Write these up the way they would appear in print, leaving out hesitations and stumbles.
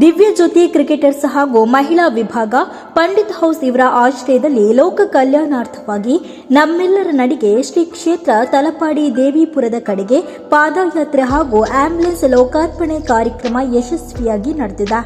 ದಿವ್ಯ ಜ್ಯೋತಿ ಕ್ರಿಕೆಟರ್ಸ್ ಹಾಗೂ ಮಹಿಳಾ ವಿಭಾಗ ಪಂಡಿತ್ ಹೌಸ್ ಇವರ ಆಶ್ರಯದಲ್ಲಿ ಲೋಕ ಕಲ್ಯಾಣಾರ್ಥವಾಗಿ ನಮ್ಮೆಲ್ಲರ ನಡಿಗೆ ಶ್ರೀ ಕ್ಷೇತ್ರ ತಲಪಾಡಿ ದೇವಿಪುರದ ಕಡೆಗೆ ಪಾದಯಾತ್ರೆ ಹಾಗೂ ಆಂಬ್ಯುಲೆನ್ಸ್ ಲೋಕಾರ್ಪಣೆ ಕಾರ್ಯಕ್ರಮ ಯಶಸ್ವಿಯಾಗಿ ನಡೆದಿದೆ.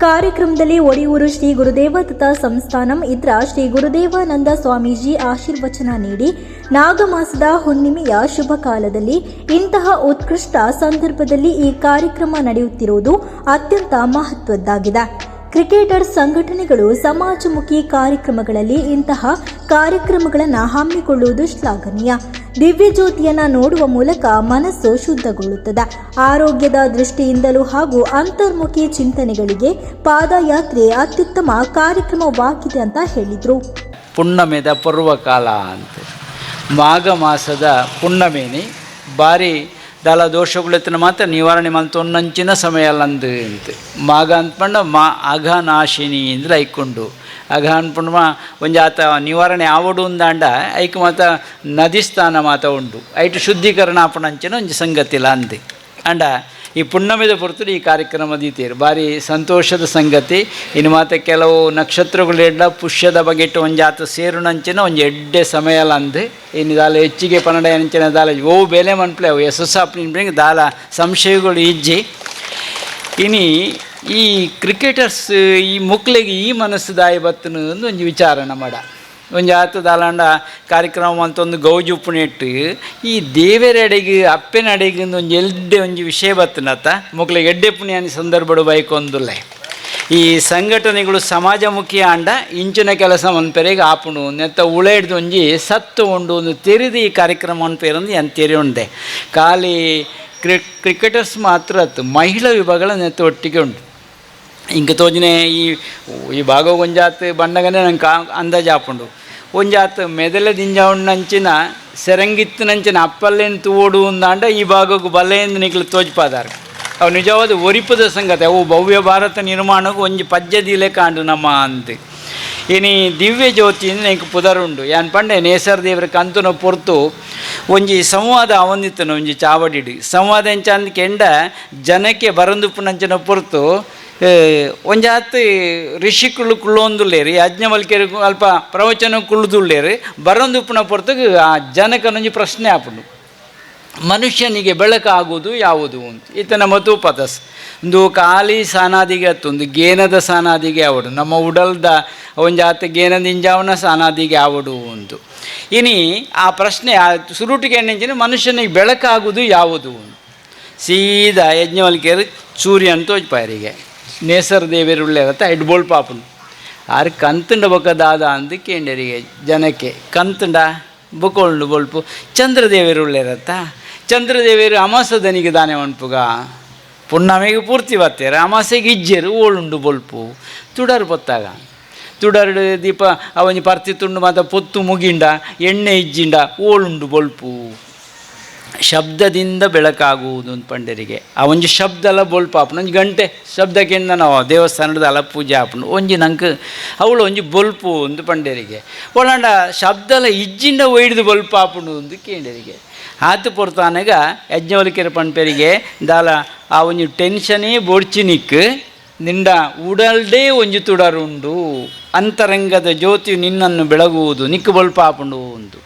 ಕಾರ್ಯಕ್ರಮದಲ್ಲಿ ಒಡಿಯೂರು ಶ್ರೀ ಗುರುದೇವದತ್ತ ಸಂಸ್ಥಾನಂ ಇದ್ರ ಶ್ರೀ ಗುರುದೇವಾನಂದ ಸ್ವಾಮೀಜಿ ಆಶೀರ್ವಚನ ನೀಡಿ ನಾಗಮಾಸದ ಹುಣ್ಣಿಮೆಯ ಶುಭ ಕಾಲದಲ್ಲಿ ಇಂತಹ ಉತ್ಕೃಷ್ಟ ಸಂದರ್ಭದಲ್ಲಿ ಈ ಕಾರ್ಯಕ್ರಮ ನಡೆಯುತ್ತಿರುವುದು ಅತ್ಯಂತ ಮಹತ್ವದ್ದಾಗಿದೆ. ಕ್ರಿಕೆಟರ್ ಸಂಘಟನೆಗಳು ಸಮಾಜಮುಖಿ ಕಾರ್ಯಕ್ರಮಗಳಲ್ಲಿ ಇಂತಹ ಕಾರ್ಯಕ್ರಮಗಳನ್ನು ಹಮ್ಮಿಕೊಳ್ಳುವುದು ಶ್ಲಾಘನೀಯ. ದಿವ್ಯ ಜ್ಯೋತಿಯನ್ನು ನೋಡುವ ಮೂಲಕ ಮನಸ್ಸು ಶುದ್ಧಗೊಳ್ಳುತ್ತದೆ. ಆರೋಗ್ಯದ ದೃಷ್ಟಿಯಿಂದಲೂ ಹಾಗೂ ಅಂತರ್ಮುಖಿ ಚಿಂತನೆಗಳಿಗೆ ಪಾದಯಾತ್ರೆ ಅತ್ಯುತ್ತಮ ಕಾರ್ಯಕ್ರಮವಾಗಿದೆ ಅಂತ ಹೇಳಿದರು. ಪುಣ್ಣಮೆದ ಪರ್ವಕಾಲ ಅಂತ ಮಾಘ ಮಾಸದ ಪುಣ್ಣಮೇನಿ ಬಾರಿ ದಾಲ ದೋಷಗಳತ್ತಿನ ಮಾತ್ರ ನಿವಾರಣೆ ಮಂತೊನ್ನಂಚಿನ ಸಮಯ ಅಲ್ಲಂದು ಅಂತ ಮಾಘ ಅಂದ್ಪಂಡ ಅಘನಾಶಿನಿ ಅಂದ್ರೆ ಐಕೊಂಡು ಅಘ ಅನ್ಪಂಡ ಒಂಜಿ ಆತ ನಿವಾರಣೆ ಆವಡು ಅಂದಾಂಡ ಐಕ್ ಮಾತ ನದಿ ಸ್ಥಾನ ಮಾತ ಉಂಡು ಐಟು ಶುದ್ಧೀಕರಣ ಆಪಣಂಚಿನ ಒಂಜಿ ಸಂಗತಿಲ್ಲ ಅಂದೆ ಅಂಡ ಈ ಪುಣ್ಣಮೆದ ಹೊರತು ಈ ಕಾರ್ಯಕ್ರಮ ದೀತೀರು ಭಾರಿ ಸಂತೋಷದ ಸಂಗತಿ. ಇನ್ನು ಮಾತ ಕೆಲವು ನಕ್ಷತ್ರಗಳೆಡ್ಲ ಪುಷ್ಯದ ಬಗೆಟ್ಟು ಒಂಜಿ ಆತ ಸೇರುನಂಚಿನ ಒಂಜಿ ಎಡ್ಡೆ ಸಮಯ ಅಲ್ಲ ಅಂದು ಇನ್ನು ದಾಲ ಹೆಚ್ಚಿಗೆ ಪನ್ನಡ ಅಂಚಿನ ದಾಲ ಓ ಬೆಲೆ ಮನ್ಪ್ಲೆ ಅವು ಯಶಸ್ಸಾಪ್ನಿಂಗ್ ದಾಲ ಸಂಶಯಗಳು ಇಜ್ಜಿ ಇನಿ ಈ ಕ್ರಿಕೆಟರ್ಸ್ ಈ ಮುಕ್ಳಿಗೆ ಈ ಮನಸ್ಸು ದಾಯಿ ಬತ್ತನು ಒಂದು ಒಂಜಿ ವಿಚಾರಣ ಮಾಡ ಒಂಜಿ ಆತ ದಾಲಾಂಡ ಕಾರ್ಯಕ್ರಮ ಅಂತ ಒಂದು ಗೌಜುಪ್ಪುನ ಇಟ್ಟು ಈ ದೇವರೆಡೆಗೆ ಅಪ್ಪೆನಡೆಗೆ ಒಂಜಿ ಎಡ್ಡೆ ಒಂಜಿ ವಿಷಯ ಬತ್ತನತ್ತ ಮುಕ್ಳಿಗೆ ಎಡ್ಡೆ ಪುಣ್ಯಾನಿ ಸಂದರ್ಭಡು ಬೈಕೊಂದುಲ್ಲೆ ಈ ಸಂಘಟನೆಗಳು ಸಮಾಜಮುಖಿ ಆಂಡ ಇಂಚಿನ ಕೆಲಸ ಮನ್ಪೆರೆಗೆ ಆಪುಂಡು ನೆತ್ತ ಉಳ ಹಿಡ್ದು ಒಂಜಿ ಸತ್ತು ಉಂಡು ಒಂದು ತೆರೆದು ಈ ಕಾರ್ಯಕ್ರಮ ಅನ್ಪೇರೊಂದು ಏನು ತೆರೆ ಉಂಡೆ ಖಾಲಿ ಕ್ರಿಕೆಟರ್ಸ್ ಮಾತ್ರ ಅತ್ತು ಮಹಿಳಾ ವಿಭಾಗಗಳ ನೆತ್ತ ಒಟ್ಟಿಗೆ ಉಂಟು ಇಂಕ ತೋಜನೆ ಈ ಭಾಗ ಒಂಜಾತ್ ಬಂಡಗನೆ ನಂಗೆ ಅಂದಾಜು ಆಪುಂಡು ಒಂಜಾತ್ ಮೆದಲೆ ದಿಂಜಾವುಂಡಂಚಿನ ಸೆರಂಗಿತ್ತಿನಂಚಿನ ಅಪ್ಪಲ್ಲೇನು ತೂಡು ಅಂದಾಂಡ ಈ ಭಾಗಕ್ಕೆ ಬಲ್ಲೆಯಿಂದ ನಿಕ್ಲು ತೋಜ್ಪಾದಾರ ಅವು ನಿಜವಾದ ಒರಿಪದ ಸಂಗತಿ ಅವು ಭವ್ಯ ಭಾರತ ನಿರ್ಮಾಣಕ್ಕೆ ಒಂಜಿ ಪದ್ಯದಿಲೆ ಕಾಂಡು ನಮ್ಮ ಅಂತ ಇನಿ ದಿವ್ಯ ಜ್ಯೋತಿಯಿಂದ ನಂಗೆ ಪುದರುಂಡು ಯಾನ್ ಪಂಡೆ ನೇಸರ ದೇವರ ಕಂತುನ ಪೊರ್ತು ಒಂಜಿ ಸಂವಾದ ಅವಂದಿತ್ತನು ಒಂಜಿ ಚಾವಡಿಡು ಸಂವಾದ ಎಂಚ ಅಂದ ಕೆಂಡ ಜನಕ್ಕೆ ಬರಂದುಪ್ಪುನಂಚಿನ ಪೊರ್ತು ಒಂಜಾತ್ ಋಷಿಕುಳು ಕುಳ್ಳೊಂದುಲ್ಲೇರು ಯಾಜ್ಞವಲ್ಕ್ಯರು ಅಲ್ಪ ಪ್ರವಚನ ಕುಳ್ದುಳ್ಳೇರು ಬರಂದುಪ್ಪುನ ಪೊರ್ತಗೆ ಆ ಜನಕನೊಂಜಿ ಪ್ರಶ್ನೆ ಆಪುಂಡು ಮನುಷ್ಯನಿಗೆ ಬೆಳಕಾಗುವುದು ಯಾವುದು ಅಂತ ಈತನ ಮತು ಪದಸ್ ಒಂದು ಖಾಲಿ ಸಾನಾದಿಗೆ ಒಂದು ಗೇನದ ಸಾನಾದಿಗೆ ಆವಡು ನಮ್ಮ ಉಡಲ್ದ ಒಂಜಾತ ಗೇನದಿಂಜಾವನ ಸಾನಾದಿಗೆ ಆವಡು ಅಂತು ಇನಿ ಆ ಪ್ರಶ್ನೆ ಸುರುಟಿಗೆ ಎಣ್ಣೆಂಚಿನ ಮನುಷ್ಯನಿಗೆ ಬೆಳಕಾಗುವುದು ಯಾವುದು ಸೀದಾ ಯಜ್ಞವಲ್ಕ್ಯರು ಸೂರ್ಯ ಅಂತ ತೋಜ್ಪಾಯರಿಗೆ ನೇಸರ ದೇವರುಳ್ಳೇರತ್ತ ಎಡ್ಬೋಳ್ ಪಾಪುಂಡು ಆರು ಕಂತುಂಡ ಬೊಕ್ಕದಾದ ಅಂತ ಕೇಂದ್ರಿಗೆ ಜನಕ್ಕೆ ಕಂತುಂಡ ಬೊಕೊಂಡು ಬೊಲ್ಪು ಚಂದ್ರದೇವರುಳ್ಳೇರತ್ತ ಚಂದ್ರದೇವರು ಅಮಾಸದನಿಗೆ ದಾನೆ ಮನ್ಪುಗ ಪುಣ್ಣಮೆಗೆ ಪೂರ್ತಿ ಬತ್ತೇರು ಅಮಾಸೆಗೆ ಇಜ್ಜೇರು ಓಳುಂಡು ಬೊಲ್ಪು ತುಡರು ಪೊತ್ತಾಗ ತುಡರು ದೀಪ ಅವನಿ ಪರ್ತಿ ತುಂಡು ಮಾತ ಪೊತ್ತು ಮುಗಿಂಡ ಎಣ್ಣೆ ಇಜ್ಜಿಂಡ ಓಳುಂಡು ಬೊಲ್ಪು ಶಬ್ದದಿಂದ ಬೆಳಕಾಗುವುದು ಅಂತ ಪಂಡರಿಗೆ ಆ ಒಂಜಿ ಶಬ್ದ ಎಲ್ಲ ಬೊಲ್ಪ ಆಪುಂಡು ಒಂಜಿ ಗಂಟೆ ಶಬ್ದಕ್ಕಿಂತ ನಾವು ದೇವಸ್ಥಾನದ ಅಲ್ಲ ಪೂಜೆ ಆಪುಂಡು ಒಂಜಿ ನಂಗೆ ಅವಳು ಒಂಜಿ ಬೊಲ್ಪು ಅಂತ ಪಂಡರಿಗೆ ಒಳಂಡ ಶಬ್ದ ಎಲ್ಲ ಇಜ್ಜಿಂಡ ಒಯ್ದು ಬೊಲ್ಪ ಆಪುಂಡು ಅಂತ ಕೇಂಡರಿಗೆ ಆತು ಪೊರ್ತಾನಗ ಯಜ್ಞವಲ್ಕ್ಯರ ಪಂಪೆರಿಗೆ ದಾಲ ಆ ಒಂಜಿ ಟೆನ್ಷನೇ ಬೋಡ್ಚಿನಿಕ್ ನಿಂಡ ಉಡಲ್ಡೇ ಒಂಜಿ ತುಡರುಂಡು ಅಂತರಂಗದ ಜ್ಯೋತಿ ನಿನ್ನನ್ನು ಬೆಳಗುವುದು ನಿಕ್ಕು ಬೊಲ್ಪಾಪುಂಡು ಒಂದು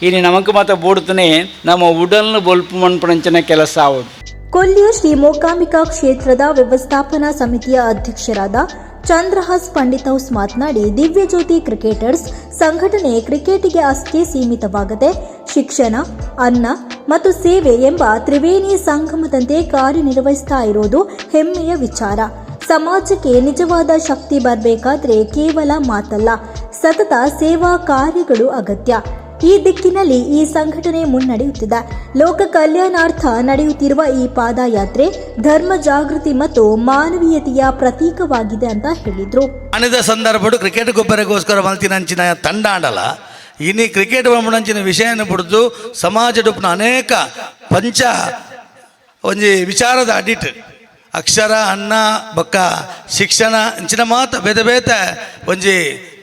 ಇನ್ನು ನಮಕ್ ಮಾತ ಬೋಡ್ತಾನೆ ನಮ್ಮ ಉಡಲ್ನ ಬೊಲ್ಪು ಮನ್ಪಣಂಚಿನ ಕೆಲಸ ಆವಡು. ಕೊಲ್ಲಿಯ ಶ್ರೀ ಮೂಕಾಂಬಿಕಾ ಕ್ಷೇತ್ರದ ವ್ಯವಸ್ಥಾಪನಾ ಸಮಿತಿಯ ಅಧ್ಯಕ್ಷರಾದ ಚಂದ್ರಹಾಸ್ ಪಂಡಿತ್ ಹೌಸ್ ಮಾತನಾಡಿ, ದಿವ್ಯಜ್ಯೋತಿ ಕ್ರಿಕೆಟರ್ಸ್ ಸಂಘಟನೆ ಕ್ರಿಕೆಟ್ಗೆ ಅಷ್ಟೇ ಸೀಮಿತವಾಗದೆ ಶಿಕ್ಷಣ, ಅನ್ನ ಮತ್ತು ಸೇವೆ ಎಂಬ ತ್ರಿವೇಣಿ ಸಂಗಮದಂತೆ ಕಾರ್ಯನಿರ್ವಹಿಸ್ತಾ ಇರೋದು ಹೆಮ್ಮೆಯ ವಿಚಾರ. ಸಮಾಜಕ್ಕೆ ನಿಜವಾದ ಶಕ್ತಿ ಬರಬೇಕಾದ್ರೆ ಕೇವಲ ಮಾತಲ್ಲ, ಸತತ ಸೇವಾ ಕಾರ್ಯಗಳು ಅಗತ್ಯ. ಈ ದಿಕ್ಕಿನಲ್ಲಿ ಈ ಸಂಘಟನೆ ಮುನ್ನಡೆಯುತ್ತಿದೆ. ಲೋಕ ಕಲ್ಯಾಣಾರ್ಥ ನಡೆಯುತ್ತಿರುವ ಈ ಪಾದಯಾತ್ರೆ ಧರ್ಮ ಜಾಗೃತಿ ಮತ್ತು ಮಾನವೀಯತೆಯ ಪ್ರತೀಕವಾಗಿದೆ ಅಂತ ಹೇಳಿದ್ರು. ಅನಿದ ಸಂದರ್ಭ ಕ್ರಿಕೆಟ್ ಗೊಬ್ಬರಗೋಸ್ಕರ ಮಲ್ತಿನಂಚಿನ ತಂಡ ಆಡಲ್ಲ ಇನಿ ಕ್ರಿಕೆಟ್ ಬಂಬುನಂಚಿನ ವಿಷಯನ ಬಿಡ್ದು ಸಮಾಜದ ಅನೇಕ ಪಂಚ ಒಂಜಿ ವಿಚಾರದ ಅಡಿಟ್ ಅಕ್ಷರ ಅನ್ನ ಬೊಕ್ಕ ಶಿಕ್ಷಣ ಇಂಚಿನ ಮಾತ ಬೇತೆ ಬೇತೆ ಒಂಜಿ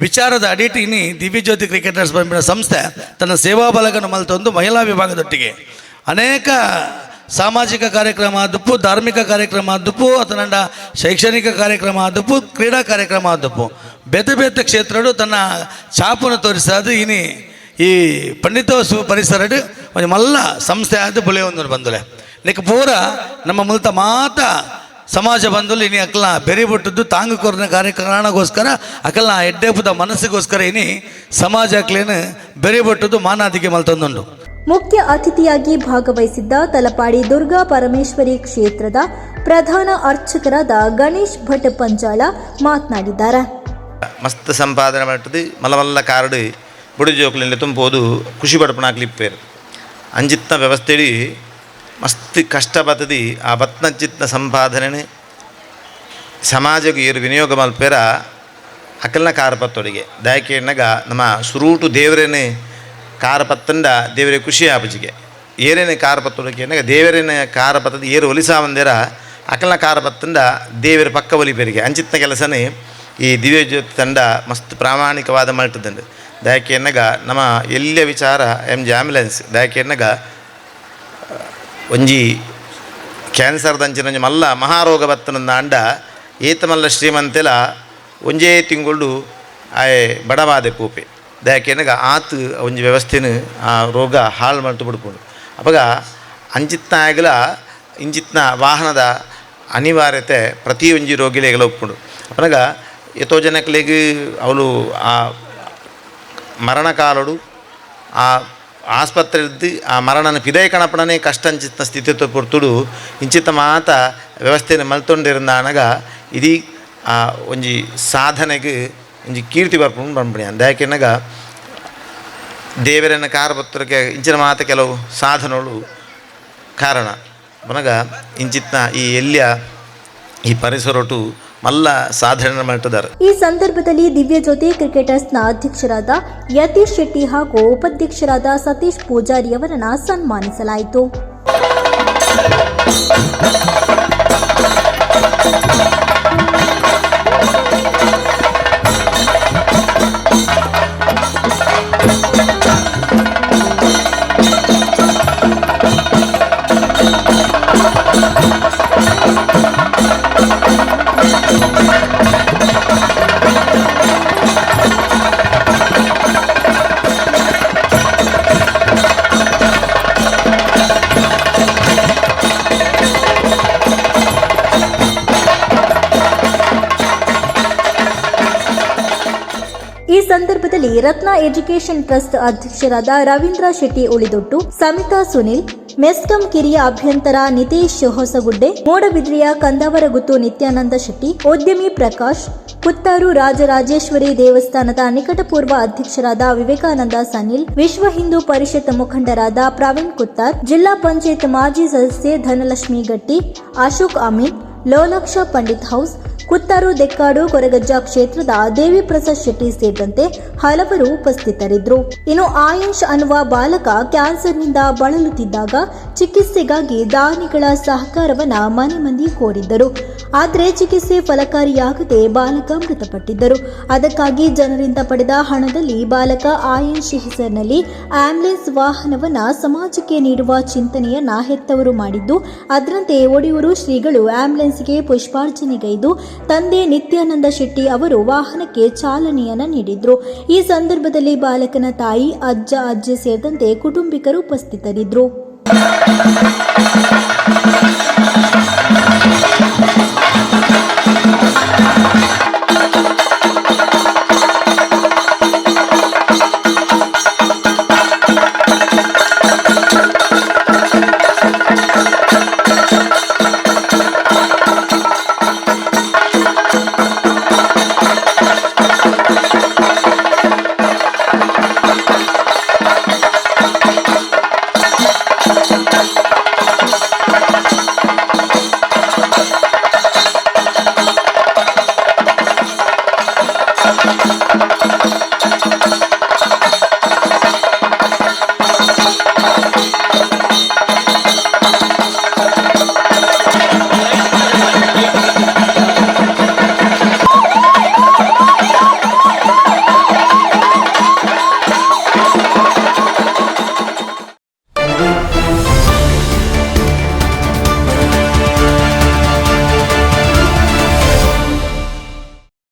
ವಿಚಾರದ ಅಡಿಟ್ ಇನಿ ದಿವ್ಯಜ್ಯೋತಿ ಕ್ರಿಕೆಟರ್ಸ್ ಬಂಬಿನ ಸಂಸ್ಥೆ ತನ್ನ ಸೇವಾ ಬಲಗನ್ನು ಮಲ್ತೊಂದು ಮಹಿಳಾ ವಿಭಾಗದೊಟ್ಟಿಗೆ ಅನೇಕ ಸಾಮಾಜಿಕ ಕಾರ್ಯಕ್ರಮ ಆದಪ್ಪು, ಧಾರ್ಮಿಕ ಕಾರ್ಯಕ್ರಮ ಆದಪ್ಪು, ಅಥವಾ ಶೈಕ್ಷಣಿಕ ಕಾರ್ಯಕ್ರಮ ಆದಪ್ಪು, ಕ್ರೀಡಾ ಕಾರ್ಯಕ್ರಮ ಆದಪ್ಪು ಬೇತೆ ಬೇತೆ ಕ್ಷೇತ್ರಗಳು ತನ್ನ ಛಾಪನ್ನು ತೋರಿಸೋದು ಇನಿ ಈ ಪಂಡಿತೋತ್ಸವ ಪರಿಸರಡು ಒಂದು ಮಲ್ಲ ಸಂಸ್ಥೆ ಆದ ಬುಲೆ ಒಂದು ಬಂದುಲೆ ನಿಕ್ಕ ಪೂರ ನಮ್ಮ ಮುಲ್ತ ಮಾತ ಸಮಾಜ ಬಂಧುಲು ಇನಿ ಅಕಲ್ನ ಬೆರಿಬಿಟ್ಟದ್ದು ತಾಂಗು ಕೊರನ ಕಾರ್ಯಕ್ರಮಗೋಸ್ಕರ ಅಕಲ್ನ ಎಡ್ಡೆಪುದ ಮನಸ್ಸಿಗೋಸ್ಕರ ಇನಿ ಸಮಾಜ ಅಕ್ಲೇನು ಬೆರಿಬಿಟ್ಟದ್ದು ಮಾನಾದಿಗೆ ಮಲ್ತೊಂದುಂಡು. ಮುಖ್ಯ ಅತಿಥಿಯಾಗಿ ಭಾಗವಹಿಸಿದ್ದ ತಲಪಾಡಿ ದುರ್ಗಾ ಪರಮೇಶ್ವರಿ ಕ್ಷೇತ್ರದ ಪ್ರಧಾನ ಅರ್ಚಕರಾದ ಗಣೇಶ್ ಭಟ್ ಪಂಚಾಳ ಮಾತನಾಡಿದ್ದಾರೆ. ಮಸ್ತ್ ಸಂಪಾದನೆ ಮಾಡ್ತದೆ ಮಲಮಲ್ಲ ಕಾರ್ಡು ಬುಡಿ ಜೋಕ್ಲಿಂದ ತುಂಬೋದು ಖುಷಿ ಪಡ್ಪಣಾಕ್ಲಿಪ್ಪೇರು ಅಂಜಿತ್ನ ವ್ಯವಸ್ಥೆಡಿ ಮಸ್ತ್ ಕಷ್ಟ ಬತ್ತದಿ ಆ ಬತ್ನಂಚಿತ್ನ ಸಂಪಾದನೆ ಸಮಾಜಕ್ಕೆ ಏರು ವಿನಿಯೋಗ ಮಲ್ಪೇರ ಅಕಲ್ನ ಕಾರಪತ್ತೊಡಿಗೆ ದಾಯಕೆಣ್ಣಗ ನಮ್ಮ ಸುರೂಟು ದೇವರೇನೆ ಕಾರಪತ್ತಂಡ ದೇವರೇ ಖುಷಿ ಆಪಜಿಗೆ ಏರೇನೆ ಕಾರಪತ್ತೊಡಿಗೆ ದೇವರೇನೆ ಕಾರಪತ್ತದ ಏರು ಒಲಿಸಾ ಬಂದೇರ ಅಕಲ್ನ ಕಾರಪತ್ತಂಡ ದೇವರ ಪಕ್ಕ ಒಲಿಪೇರಿಗೆ ಅಂಚಿತ್ನ ಕೆಲಸನೇ ಈ ದಿವ್ಯಜ್ಯೋತಿ ತಂಡ ಮಸ್ತ್ ಪ್ರಾಮಾಣಿಕವಾದ ಮಲ್ಟದಂಡು ದಾಯಕೆಣ್ಣಗ ನಮ್ಮ ಎಲ್ಲ ವಿಚಾರ ಆಂಬ್ಯುಲೆನ್ಸ್ ದಾಯಕೆಣ್ಣಗ ಒಂಜಿ ಕ್ಯಾನ್ಸರ್ ದಂಚಿನ ಮಲ್ಲ ಮಹಾರೋಗ ಬತ್ತನಂದ ಅಂಡ ಏತ ಮಲ್ಲ ಶ್ರೀಮಂತೆಲ ಒಂಜೇ ತಿಂಗಳು ಆಯೆ ಬಡವಾದೆ ಪೂಪೆ ದಾಯಕೆನಗ ಆತು ಒಂಜಿ ವ್ಯವಸ್ಥೆನ ಆ ರೋಗ ಹಾಳು ಮಾಡ್ತು ಬಿಡ್ಕೊಂಡು ಅವಾಗ ಅಂಚಿತ್ನ ಆಗಲ ಇಂಚಿತ್ನ ವಾಹನದ ಅನಿವಾರ್ಯತೆ ಪ್ರತಿ ಒಂಜಿ ರೋಗಿಲೆಗಲ ಒಪ್ಕೊಂಡು ಅಪನಗ ಎಷ್ಟೋ ಜನಕ್ಲೆಗ್ ಅವಳು ಆ ಮರಣ ಕಾಲಡು ಆ ಆಸ್ಪತ್ರೆದ್ದು ಆ ಮರಣನ ಪಿದಯ ಕಣಪಣನೇ ಕಷ್ಟ ಅಂಚಿತ್ನ ಸ್ಥಿತಿ ಪೊರ್ತುಡು ಇಂಚಿತ್ತ ಮಾತ ವ್ಯವಸ್ಥೆನ ಮಲ್ತೊಂಡಿರಂದ ಅನಗ ಇದೀ ಆ ಒಂಜಿ ಸಾಧನೆಗೆ ಒಂಜಿ ಕೀರ್ತಿ ಬರ್ಪುಂಡು ಬಂದ್ಬಿಡಿ ಅಂದಾಕೆನಗ ದೇವರನ್ನ ಕಾರಪತ್ರಕ್ಕೆ ಇಂಚಿನ ಮಾತ ಕೆಲವು ಸಾಧನಗಳು ಕಾರಣ ಬನಗ ಇಂಚಿತ್ನ ಈ ಎಲ್ಯ ಈ ಪರಿಸರೊಟ್ಟು ಮಲ್ಲ ಸಾಧನೆ ಮಾಡ್ತಿದ್ದಾರೆ. ಈ ಸಂದರ್ಭದಲ್ಲಿ ದಿವ್ಯಜ್ಯೋತಿ ಕ್ರಿಕೆಟರ್ಸ್ನ ಅಧ್ಯಕ್ಷರಾದ ಯತೀಶ್ ಶೆಟ್ಟಿ ಹಾಗೂ ಉಪಾಧ್ಯಕ್ಷರಾದ ಸತೀಶ್ ಪೂಜಾರಿ ಅವರನ್ನು ಸನ್ಮಾನಿಸಲಾಯಿತು. ಈ ಸಂದರ್ಭದಲ್ಲಿ ರತ್ನ ಎಜುಕೇಷನ್ ಟ್ರಸ್ಟ್ ಅಧ್ಯಕ್ಷರಾದ ರವೀಂದ್ರ ಶೆಟ್ಟಿ ಉಳಿದೊಟ್ಟು, ಸಮಿತಾ ಸುನಿಲ್, ಮೆಸ್ಕಾಂ ಕಿರಿಯ ಅಭ್ಯಂತರ ನಿತೇಶ್ ಹೊಸಗುಡ್ಡೆ, ಮೂಡಬಿದ್ರಿಯ ಕಂದಾವರಗುತ್ತು ನಿತ್ಯಾನಂದ ಶೆಟ್ಟಿ, ಉದ್ಯಮಿ ಪ್ರಕಾಶ್, ಪುತ್ತೂರು ರಾಜರಾಜೇಶ್ವರಿ ದೇವಸ್ಥಾನದ ನಿಕಟಪೂರ್ವ ಅಧ್ಯಕ್ಷರಾದ ವಿವೇಕಾನಂದ ಸನಿಲ್, ವಿಶ್ವ ಹಿಂದೂ ಪರಿಷತ್ ಮುಖಂಡರಾದ ಪ್ರವೀಣ್ ಕುತ್ತಾರ್, ಜಿಲ್ಲಾ ಪಂಚಾಯತ್ ಮಾಜಿ ಸದಸ್ಯೆ ಧನಲಕ್ಷ್ಮಿ ಗಟ್ಟಿ, ಅಶೋಕ್ ಅಮೀನ್, ಲೋಲಾಕ್ಷ ಪಂಡಿತ್ ಹೌಸ್, ಕುತ್ತರು ದೆಕ್ಕಾಡು ಕೊರಗಜ್ಜ ಕ್ಷೇತ್ರದ ದೇವಿ ಪ್ರಸಾದ್ ಶೆಟ್ಟಿ ಸೇರಿದಂತೆ ಹಲವರು ಉಪಸ್ಥಿತರಿದ್ದರು. ಇನ್ನು ಆಯುಷ್ ಅನ್ನುವ ಬಾಲಕ ಕ್ಯಾನ್ಸರ್ನಿಂದ ಬಳಲುತ್ತಿದ್ದಾಗ ಚಿಕಿತ್ಸೆಗಾಗಿ ದಾನಿಗಳ ಸಹಕಾರವನ್ನ ಮನೆ ಮಂದಿ ಕೋರಿದ್ದರು. ಆದರೆ ಚಿಕಿತ್ಸೆ ಫಲಕಾರಿಯಾಗದೆ ಬಾಲಕ ಮೃತಪಟ್ಟಿದ್ದರು. ಅದಕ್ಕಾಗಿ ಜನರಿಂದ ಪಡೆದ ಹಣದಲ್ಲಿ ಬಾಲಕ ಆಯುಷ್ ಹೆಸರಿನಲ್ಲಿ ಆಂಬ್ಯುಲೆನ್ಸ್ ವಾಹನವನ್ನ ಸಮಾಜಕ್ಕೆ ನೀಡುವ ಚಿಂತನೆಯನ್ನ ಹೆತ್ತವರು ಮಾಡಿದ್ದು, ಅದರಂತೆ ಒಡಿಯೂರು ಶ್ರೀಗಳು ಆಂಬ್ಯುಲೆನ್ಸ್ಗೆ ಪುಷ್ಪಾರ್ಚನೆಗೈದು ತಂದೆ ನಿತ್ಯಾನಂದ ಶೆಟ್ಟಿ ಅವರು ವಾಹನಕ್ಕೆ ಚಾಲನೆಯನ್ನ ನೀಡಿದ್ರು. ಈ ಸಂದರ್ಭದಲ್ಲಿ ಬಾಲಕನ ತಾಯಿ, ಅಜ್ಜ, ಅಜ್ಜಿ ಸೇರಿದಂತೆ ಕುಟುಂಬಿಕರು ಉಪಸ್ಥಿತರಿದ್ದರು.